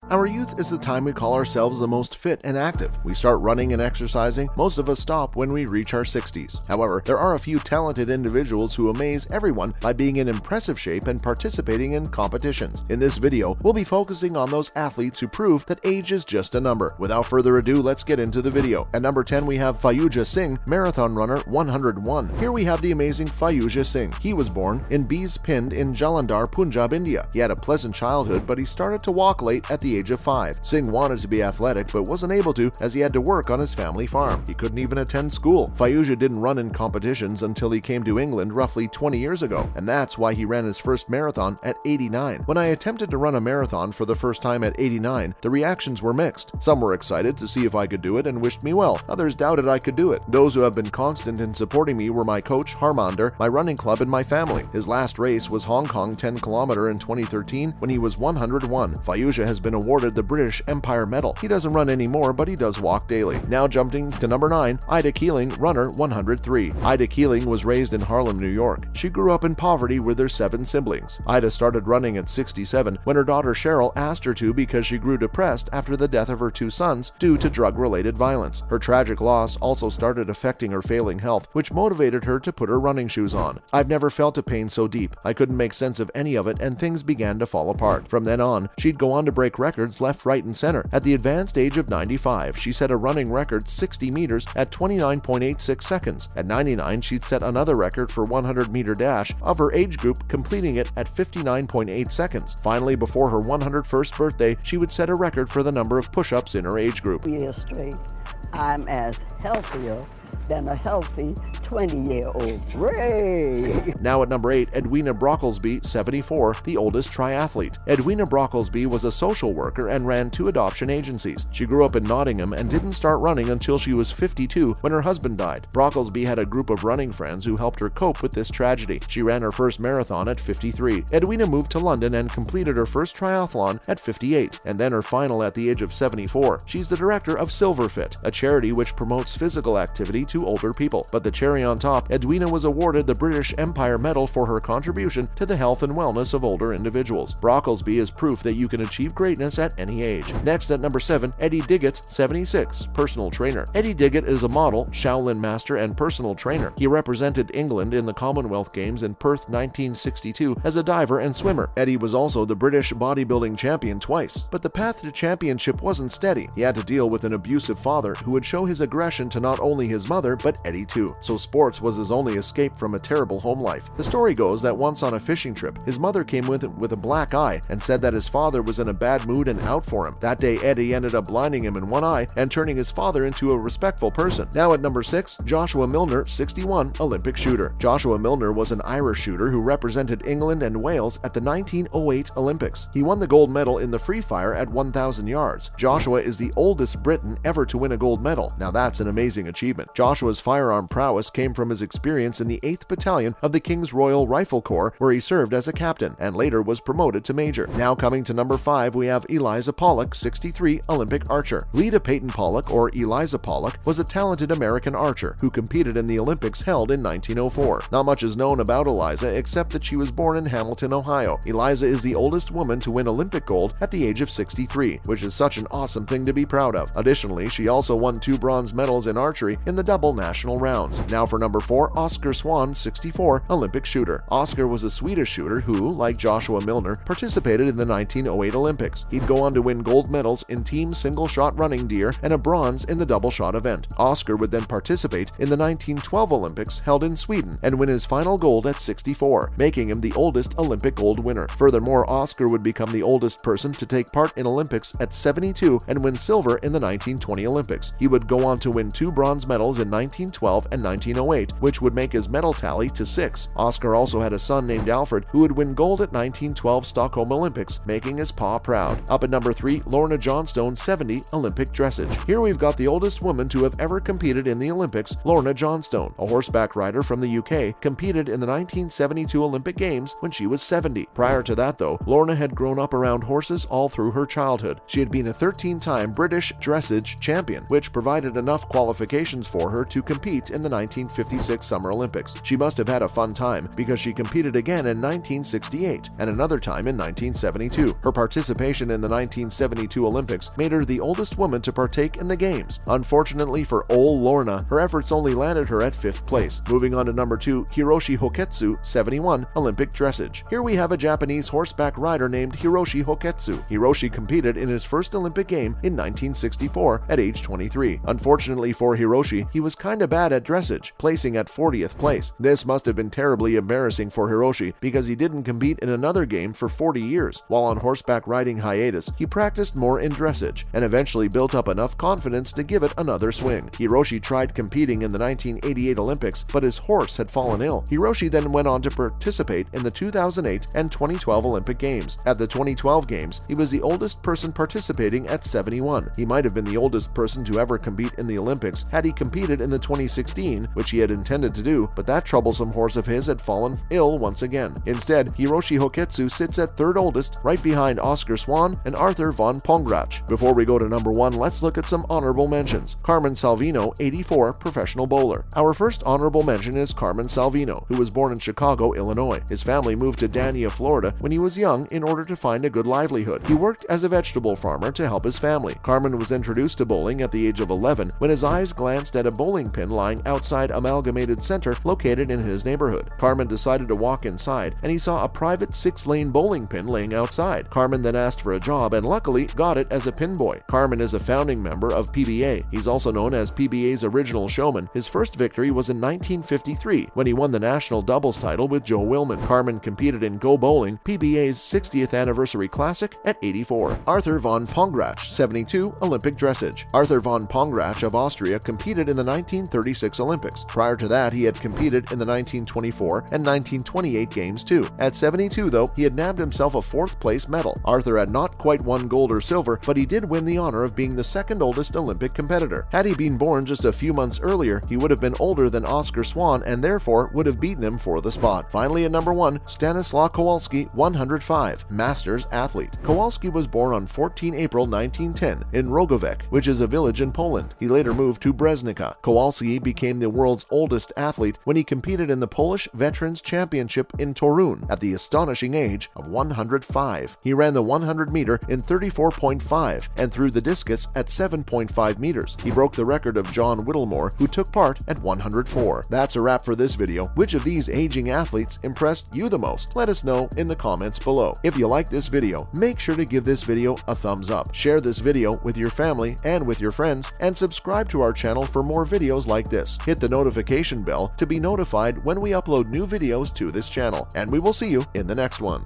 Our youth is the time we call ourselves the most fit and active. We start running and exercising. Most of us stop when we reach our 60s. However, there are a few talented individuals who amaze everyone by being in impressive shape and participating in competitions. In this video, we'll be focusing on those athletes who prove that age is just a number. Without further ado, let's get into the video. At number 10, we have Fayuja Singh, marathon runner 101. Here we have the amazing Fayuja Singh. He was born in Bees Pind in Jalandhar, Punjab, India. He had a pleasant childhood, but he started to walk late at the age of 5. Singh wanted to be athletic but wasn't able to as he had to work on his family farm. He couldn't even attend school. Fayuja didn't run in competitions until he came to England roughly 20 years ago, and that's why he ran his first marathon at 89. When I attempted to run a marathon for the first time at 89, the reactions were mixed. Some were excited to see if I could do it and wished me well. Others doubted I could do it. Those who have been constant in supporting me were my coach, Harmander, my running club, and my family. His last race was Hong Kong 10 km in 2013 when he was 101. Fayuja has been awarded the British Empire Medal. He doesn't run anymore, but he does walk daily. Now jumping to number 9, Ida Keeling, runner 103. Ida Keeling was raised in Harlem, New York. She grew up in poverty with her 7 siblings. Ida started running at 67 when her daughter Cheryl asked her to because she grew depressed after the death of her 2 sons due to drug-related violence. Her tragic loss also started affecting her failing health, which motivated her to put her running shoes on. I've never felt a pain so deep. I couldn't make sense of any of it and things began to fall apart. From then on, she'd go on to break records left, right, and center. At the advanced age of 95, she set a running record 60 meters at 29.86 seconds. At 99, she'd set another record for 100-meter dash of her age group, completing it at 59.8 seconds. Finally, before her 101st birthday, she would set a record for the number of push-ups in her age group. Years straight, I'm as healthier than a healthy 20-year-old. Ray! Now at number 8, Edwina Brocklesby, 74, the oldest triathlete. Edwina Brocklesby was a social worker and ran 2 adoption agencies. She grew up in Nottingham and didn't start running until she was 52 when her husband died. Brocklesby had a group of running friends who helped her cope with this tragedy. She ran her first marathon at 53. Edwina moved to London and completed her first triathlon at 58, and then her final at the age of 74. She's the director of Silverfit, a charity which promotes physical activity to older people. But the cherry on top, Edwina was awarded the British Empire Medal for her contribution to the health and wellness of older individuals. Brocklesby is proof that you can achieve greatness at any age. Next at number 7, Eddie Diggett, 76, personal trainer. Eddie Diggett is a model, Shaolin master, and personal trainer. He represented England in the Commonwealth Games in Perth 1962 as a diver and swimmer. Eddie was also the British bodybuilding champion twice, but the path to championship wasn't steady. He had to deal with an abusive father who would show his aggression to not only his mother, but Eddie too. So sports was his only escape from a terrible home life. The story goes that once on a fishing trip, his mother came with a black eye and said that his father was in a bad mood and out for him. That day, Eddie ended up blinding him in one eye and turning his father into a respectful person. Now at number 6, Joshua Milner, 61, Olympic shooter. Joshua Milner was an Irish shooter who represented England and Wales at the 1908 Olympics. He won the gold medal in the free fire at 1,000 yards. Joshua is the oldest Briton ever to win a gold medal. Now that's an amazing achievement. Joshua's firearm prowess came from his experience in the 8th Battalion of the King's Royal Rifle Corps, where he served as a captain and later was promoted to major. Now coming to number 5, we have Eliza Pollock, 63, Olympic archer. Lita Peyton Pollock, or Eliza Pollock, was a talented American archer who competed in the Olympics held in 1904. Not much is known about Eliza except that she was born in Hamilton, Ohio. Eliza is the oldest woman to win Olympic gold at the age of 63, which is such an awesome thing to be proud of. Additionally, she also won 2 bronze medals in archery in the double national rounds. Now for number 4, Oscar Swan, 64, Olympic shooter. Oscar was a Swedish shooter who, like Joshua Milner, participated in the 1908 Olympics. He'd go on to win gold medals in team single-shot running deer and a bronze in the double-shot event. Oscar would then participate in the 1912 Olympics held in Sweden and win his final gold at 64, making him the oldest Olympic gold winner. Furthermore, Oscar would become the oldest person to take part in Olympics at 72 and win silver in the 1920 Olympics. He would go on to win 2 bronze medals in 1912 and 1908, which would make his medal tally to 6. Oscar also had a son named Alfred who would win gold at 1912 Stockholm Olympics, making his pa proud. Up at number 3, Lorna Johnstone, 70, Olympic dressage. Here we've got the oldest woman to have ever competed in the Olympics, Lorna Johnstone, a horseback rider from the UK, competed in the 1972 Olympic Games when she was 70. Prior to that though, Lorna had grown up around horses all through her childhood. She had been a 13-time British dressage champion, which provided enough qualifications for her her to compete in the 1956 Summer Olympics. She must have had a fun time because she competed again in 1968 and another time in 1972. Her participation in the 1972 Olympics made her the oldest woman to partake in the Games. Unfortunately for Ol Lorna, her efforts only landed her at 5th place. Moving on to number 2, Hiroshi Hoketsu, 71, Olympic dressage. Here we have a Japanese horseback rider named Hiroshi Hoketsu. Hiroshi competed in his first Olympic game in 1964 at age 23. Unfortunately for Hiroshi, he was kinda bad at dressage, placing at 40th place. This must have been terribly embarrassing for Hiroshi because he didn't compete in another game for 40 years. While on horseback riding hiatus, he practiced more in dressage and eventually built up enough confidence to give it another swing. Hiroshi tried competing in the 1988 Olympics, but his horse had fallen ill. Hiroshi then went on to participate in the 2008 and 2012 Olympic Games. At the 2012 Games, he was the oldest person participating at 71. He might have been the oldest person to ever compete in the Olympics had he competed in the 2016, which he had intended to do, but that troublesome horse of his had fallen ill once again. Instead, Hiroshi Hoketsu sits at 3rd oldest, right behind Oscar Swan and Arthur von Pongrach. Before we go to number 1, let's look at some honorable mentions. Carmen Salvino, 84, professional bowler. Our first honorable mention is Carmen Salvino, who was born in Chicago, Illinois. His family moved to Dania, Florida when he was young in order to find a good livelihood. He worked as a vegetable farmer to help his family. Carmen was introduced to bowling at the age of 11 when his eyes glanced at a bowling pin lying outside Amalgamated Center located in his neighborhood. Carmen decided to walk inside and he saw a private 6-lane bowling pin laying outside. Carmen then asked for a job and luckily got it as a pin boy. Carmen is a founding member of PBA. He's also known as PBA's original showman. His first victory was in 1953 when he won the national doubles title with Joe Willman. Carmen competed in Go Bowling, PBA's 60th anniversary classic, at 84. Arthur von Pongrach, 72, Olympic dressage. Arthur von Pongrach of Austria competed in the 1936 Olympics. Prior to that, he had competed in the 1924 and 1928 games too. At 72 though, he had nabbed himself a 4th place medal. Arthur had not quite won gold or silver, but he did win the honor of being the 2nd oldest Olympic competitor. Had he been born just a few months earlier, he would have been older than Oscar Swan and therefore would have beaten him for the spot. Finally at number 1, Stanislaw Kowalski, 105, Masters athlete. Kowalski was born on 14 April 1910 in Rogowek, which is a village in Poland. He later moved to Breznica. Kowalski became the world's oldest athlete when he competed in the Polish Veterans Championship in Torun at the astonishing age of 105. He ran the 100 meter in 34.5 and threw the discus at 7.5 meters. He broke the record of John Whittlemore, who took part at 104. That's a wrap for this video. Which of these aging athletes impressed you the most? Let us know in the comments below. If you like this video, make sure to give this video a thumbs up. Share this video with your family and with your friends, and subscribe to our channel for more videos like this. Hit the notification bell to be notified when we upload new videos to this channel, and we will see you in the next one.